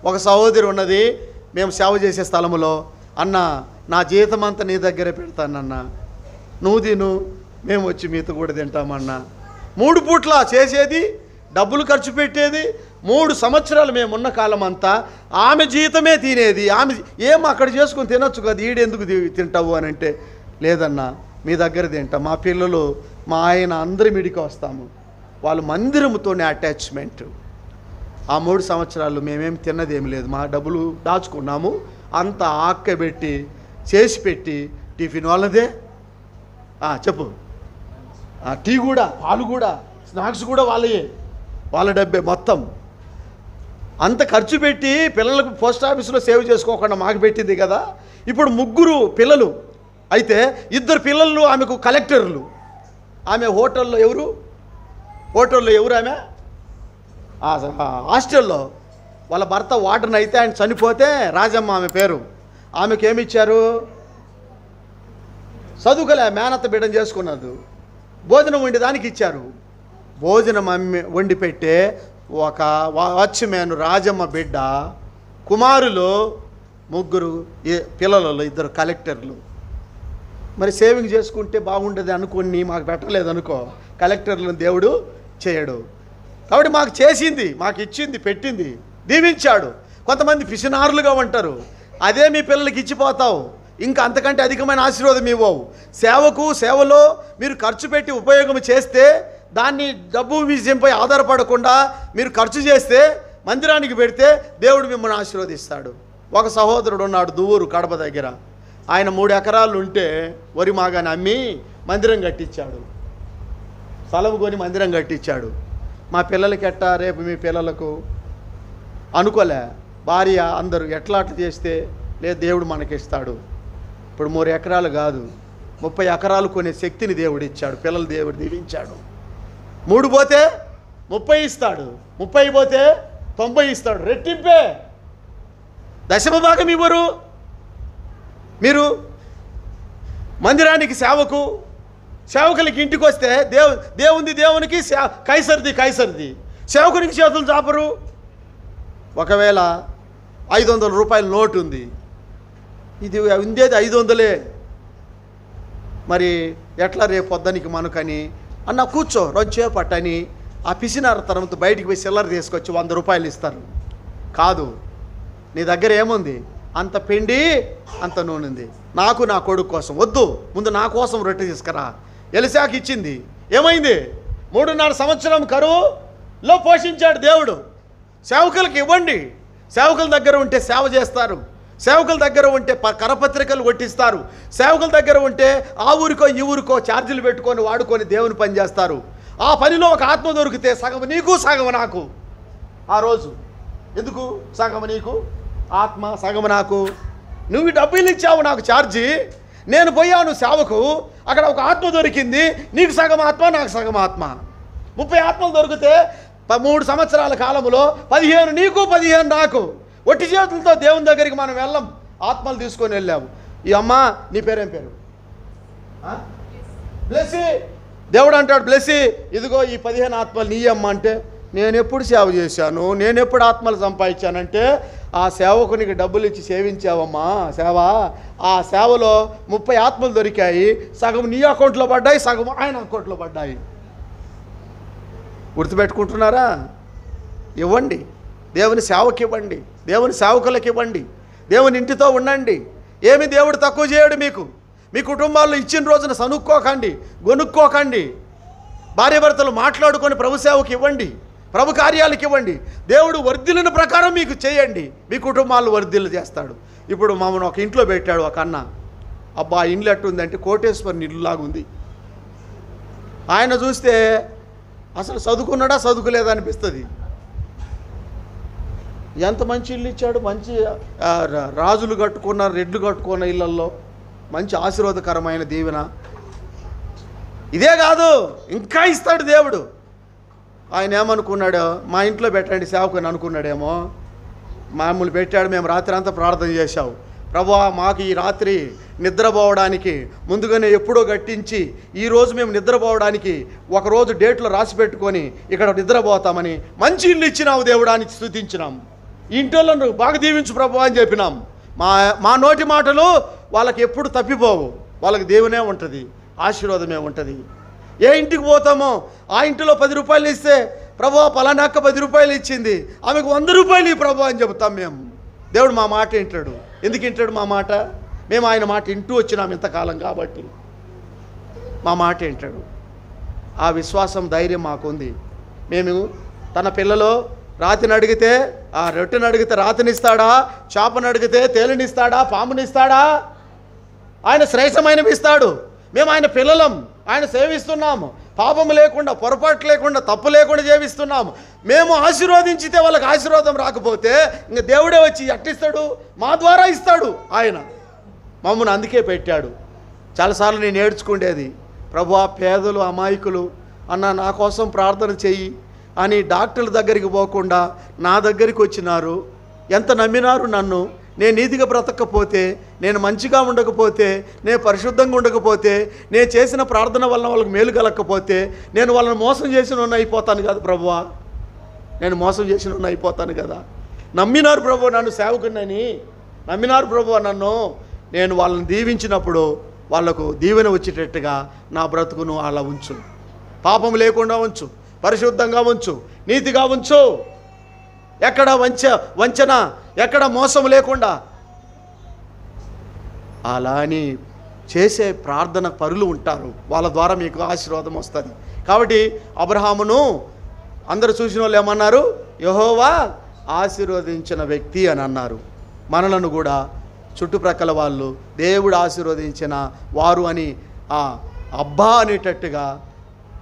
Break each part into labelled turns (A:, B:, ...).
A: ఒక సహోదరి ఉన్నది, మేము సేవ చేసే స్థలంలో, అన్న నా జీతం అంతా నీ దగ్గరే పెడతానన్న, నువ్వు తిను, మేము వచ్చి మీతో కూడా తింటామన్నా. 3 పూట్ల చేసేది, డబ్బులు ఖర్చు పెట్టేది. 3 సంవత్సరాలు మేమున్న కాలం అంతా ఆమె జీతమే తినేది. ఆమె ఏం అక్కడ చేసుకుని తినొచ్చు కదా, ఈడెందుకు తింటావు అని అంటే, లేదన్నా మీ దగ్గర తింటా, మా పిల్లలు మా ఆయన అందరి మీడికి వస్తాము. వాళ్ళు మందిరముతోనే అటాచ్మెంట్. ఆ 3 సంవత్సరాలు మేమేం తిన్నదేమి లేదు, మా డబ్బులు దాచుకున్నాము, అంతా ఆక్కబెట్టి చేసి పెట్టి, టిఫిన్ వాళ్ళదే, చెప్పు, టీ కూడా, పాలు కూడా, స్నాక్స్ కూడా వాళ్ళయే, వాళ్ళ డబ్బే మొత్తం. అంత ఖర్చు పెట్టి పిల్లలకు పోస్ట్ ఆఫీసులో సేవ్ చేసుకోకుండా మాకు పెట్టింది కదా. ఇప్పుడు 3 పిల్లలు అయితే 2 పిల్లలు ఆమెకు కలెక్టర్లు. ఆమె హోటల్లో ఎవరు ఆమె హాస్టల్లో వాళ్ళ భర్త వార్డెన్ అయితే ఆయన చనిపోతే రాజమ్మ ఆమె పేరు. ఆమెకు ఏమి ఇచ్చారు? చదువుకలే, మేనత్త బిడ్డను చేసుకున్నది, భోజనం వండేదానికి ఇచ్చారు. భోజనం వండి పెట్టే ఒక వాచ్మెన్ రాజమ్మ బిడ్డ కుమారులు 3 పిల్లలలో 2 కలెక్టర్లు. మరి సేవింగ్ చేసుకుంటే బాగుండేది అనుకుని మాకు పెట్టలేదనుకో, కలెక్టర్లను దేవుడు చేయడు. కాబట్టి మాకు చేసింది, మాకు ఇచ్చింది, పెట్టింది, దీవించాడు. కొంతమంది పిసినారులుగా ఉంటారు, అదే మీ పిల్లలకి ఇచ్చిపోతావు, ఇంకా అంతకంటే అధికమైన ఆశీర్వాదం ఇవ్వవు. సేవలో మీరు ఖర్చు పెట్టి ఉపయోగం చేస్తే, దాన్ని డబ్బు విజయంపై ఆధారపడకుండా మీరు ఖర్చు చేస్తే, మందిరానికి పెడితే దేవుడు మిమ్మల్ని ఆశీర్వదిస్తాడు. ఒక సహోదరుడు ఉన్నాడు దువ్వూరు కడప దగ్గర. ఆయన 3 ఎకరాలు ఉంటే వరి మాగాని అమ్మి మందిరం కట్టించాడు, స్థలం కొని మందిరం కట్టించాడు. మా పిల్లలకి ఎట్టా, రేపు మీ పిల్లలకు అనుకోలే, భార్య అందరూ ఎట్లా చేస్తే లేదు దేవుడు మనకిస్తాడు. ఇప్పుడు 3 ఎకరాలు కాదు, 30 ఎకరాలు కొనే శక్తిని దేవుడు ఇచ్చాడు, పిల్లలు దేవుడు దీవించాడు. 3 పోతే 30 ఇస్తాడు, 30 పోతే 90 ఇస్తాడు, రెట్టింపే. 10వ భాగం ఇవ్వరు మీరు. మందిరానికి సేవకులకి ఇంటికి వస్తే దేవునికి కైసరిది, సేవకునికి చేతులు చాపరు. ఒకవేళ 500 రూపాయల నోటు ఉంది, ఇది ఉండేది 500. మరి ఎట్లా రేపు పొద్దునికి మనకని అన్న కూర్చో రొంచేపట్టని ఆ పిసినారతనంతో బయటికి పోయి చిల్లర తీసుకొచ్చి 100 రూపాయలు ఇస్తారు. కాదు, నీ దగ్గర ఏముంది? అంత పిండి, అంత నూనె ఉంది, నాకు నా కొడుకు కోసం వద్దు, ముందు నా కోసం రొట్టె తీసుకురా. ఎలిసాకి ఇచ్చింది, ఏమైంది? 3.5 సంవత్సరం కరువులో పోషించాడు దేవుడు. సేవకులకు ఇవ్వండి, సేవకుల దగ్గర ఉంటే సేవ చేస్తారు, సేవకుల దగ్గర ఉంటే కరపత్రికలు కొట్టిస్తారు, సేవకుల దగ్గర ఉంటే ఆ ఊరికో ఈ ఊరికో ఛార్జీలు పెట్టుకొని వాడుకొని దేవుని పని చేస్తారు. ఆ పనిలో ఒక ఆత్మ దొరికితే సగం నీకు సగం నాకు. ఆ రోజు ఎందుకు సగం నీకు ఆత్మ, సగం నాకు? నువ్వు డబ్బులు ఇచ్చావు నాకు ఛార్జీ, నేను పోయాను సేవకు, అక్కడ ఒక ఆత్మ దొరికింది, నీకు సగం ఆత్మ, నాకు సగం ఆత్మ. 30 ఆత్మలు దొరికితే 3 సంవత్సరాల కాలంలో 15 నీకు, 15 నాకు. ఒట్టి చేతులతో దేవుని దగ్గరికి మనం వెళ్ళాం, ఆత్మలు తీసుకొని వెళ్ళాము. ఈ అమ్మ, నీ పేరేం పేరు? బ్లెస్సీ. దేవుడు అంటాడు, బ్లెస్సీ ఇదిగో ఈ 15 ఆత్మలు నీ అమ్మ అంటే, నేను ఎప్పుడు సేవ చేశాను, నేను ఎప్పుడు ఆత్మలు సంపాదించానంటే, ఆ సేవకునికి డబ్బులు ఇచ్చి సేవించావమ్మా సేవ. ఆ సేవలో 30 ఆత్మలు దొరికాయి, సగం నీ అకౌంట్లో పడ్డాయి, సగం ఆయన అకౌంట్లో పడ్డాయి. గుర్తుపెట్టుకుంటున్నారా? ఇవ్వండి, దేవుని సేవకి ఇవ్వండి, దేవుని సేవకులకు ఇవ్వండి, దేవుని ఇంటితో ఉండండి. ఏమి దేవుడు తక్కువ చేయడు మీకు. మీ కుటుంబాల్లో ఇచ్చిన రోజున సనుక్కోకండి, గొనుక్కోకండి. భార్యాభర్తలు మాట్లాడుకొని ప్రభు సేవకి ఇవ్వండి, ప్రభు కార్యాలకు ఇవ్వండి. దేవుడు వర్ధిల్లిన ప్రకారం మీకు చేయండి, మీ కుటుంబాలు వర్ధిల్లు చేస్తాడు. ఇప్పుడు మమ్మల్ని ఒక ఇంట్లో పెట్టాడు ఒక అన్న. అబ్బా, ఇండ్లు ఎట్టుందంటే కోటేశ్వరుని ఇల్లులాగా ఉంది. ఆయన చూస్తే అసలు చదువుకున్నాడా చదువుకోలేదా అనిపిస్తుంది. ఎంత మంచి ఇల్లు ఇచ్చాడు, మంచి రాజులు కట్టుకున్న, రెడ్లు కట్టుకున్న ఇళ్ళల్లో మంచి ఆశీర్వాదకరమైన దీవెన. ఇదే కాదు, ఇంకా ఇస్తాడు దేవుడు. ఆయన ఏమనుకున్నాడు, మా ఇంట్లో పెట్టండి సేవకుని అనుకున్నాడేమో. మామూలు పెట్టాడు, మేము రాత్రి అంతా ప్రార్థన చేశావు. ప్రభువా, మాకు ఈ రాత్రి నిద్రపోవడానికి ముందుగానే ఎప్పుడో కట్టించి, ఈరోజు మేము నిద్రపోవడానికి ఒకరోజు డేట్లో రాసి పెట్టుకొని ఇక్కడ నిద్రపోతామని మంచి ఇల్లు ఇచ్చినావు దేవుడానికి స్తుతించినాం. ఇంటోళ్ళను బాగా దీవించు ప్రభు అని చెప్పినాం. మా నోటి మాటలు వాళ్ళకి ఎప్పుడు తప్పిపోవు. వాళ్ళకి దేవునే ఉంటుంది, ఆశీర్వాదమే ఉంటుంది. ఏ ఇంటికి పోతామో ఆ ఇంటిలో 10 రూపాయలు ఇస్తే ప్రభు పలానా అక్క 10 రూపాయలు ఇచ్చింది, ఆమెకు 100 రూపాయలు ఈ ప్రభు అని చెబుతాం మేము. దేవుడు మా మాట వింటాడు. ఎందుకు వింటాడు మా మాట? మేము ఆయన మాట వింటూ వచ్చినాం ఇంతకాలం కాబట్టి మా మాట వింటాడు. ఆ విశ్వాసం, ధైర్యం మాకుంది. మేము తన పిల్లలు రాతిని అడిగితే ఆ రొట్టెని అడిగితే రాతినిస్తాడా, చేపను అడిగితే తేలినిస్తాడా, పామునిస్తాడా? ఆయన శ్రేష్టమైనవి ఇస్తాడు. మేము ఆయన పిల్లలం, ఆయన సేవిస్తున్నాము. పాపము లేకుండా, పొరపాటు లేకుండా, తప్పు లేకుండా జీవిస్తున్నాము. మేము ఆశీర్వదించితే వాళ్ళకి ఆశీర్వాదం రాకపోతే ఇంక దేవుడే వచ్చి అట్టిస్తాడు, మా ద్వారా ఇస్తాడు. ఆయన మమ్మల్ని అందుకే పెట్టాడు. చాలాసార్లు నేను ఏడ్చుకుండేది, ప్రభువా పేదలు అమాయకులు అన్న నా కోసం ప్రార్థన చెయ్యి అని డాక్టర్ల దగ్గరికి పోకుండా నా దగ్గరికి వచ్చినారు. ఎంత నమ్మినారు నన్ను. నేను నీతిగా బ్రతకపోతే, నేను మంచిగా ఉండకపోతే, నేను పరిశుద్ధంగా ఉండకపోతే, నేను చేసిన ప్రార్థన వలన వాళ్ళకి మేలు కలగకపోతే నేను వాళ్ళని మోసం చేసిన అయిపోతాను కదా ప్రభువా. నేను మోసం చేసిన అయిపోతాను కదా. నమ్మినారు ప్రభు నన్ను సేవకునని, నమ్మినారు ప్రభు నన్ను. నేను వాళ్ళని దీవించినప్పుడు వాళ్లకు దీవెన వచ్చేటట్టుగా నా బ్రతుకును అలా ఉంచు. పాపం లేకుండా ఉంచు, పరిశుద్ధంగా ఉంచు, నీతిగా ఉంచు. ఎక్కడ వంచన, ఎక్కడ మోసం లేకుండా అలా అని చేసే ప్రార్థన పరులు ఉంటారు. వాళ్ళ ద్వారా మీకు ఆశీర్వాదం వస్తుంది. కాబట్టి అబ్రహామును అందరూ చూసిన వాళ్ళు ఏమన్నారు? యెహోవా ఆశీర్వదించిన వ్యక్తి అని అన్నారు. మనలను కూడా చుట్టుప్రక్కల వాళ్ళు దేవుడు ఆశీర్వదించిన వారు అని అబ్బా అనేటట్టుగా,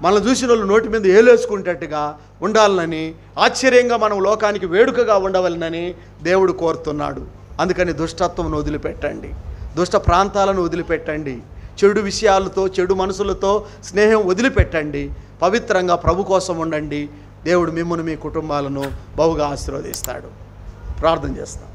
A: మనల్ని చూసిన వాళ్ళు నోటి మీద ఏలేసుకునేటట్టుగా ఉండాలని, ఆశ్చర్యంగా మనం లోకానికి వేడుకగా ఉండవాలని దేవుడు కోరుతున్నాడు. అందుకని దుష్టత్వం వదిలిపెట్టండి, దుష్ట ప్రాంతాలను వదిలిపెట్టండి, చెడు విషయాలతో, చెడు మనసులతో స్నేహం వదిలిపెట్టండి. పవిత్రంగా ప్రభు కోసం ఉండండి. దేవుడు మిమ్మల్ని, మీ కుటుంబాలను బహుగా ఆశీర్వదిస్తాడు. ప్రార్థన చేస్తాం.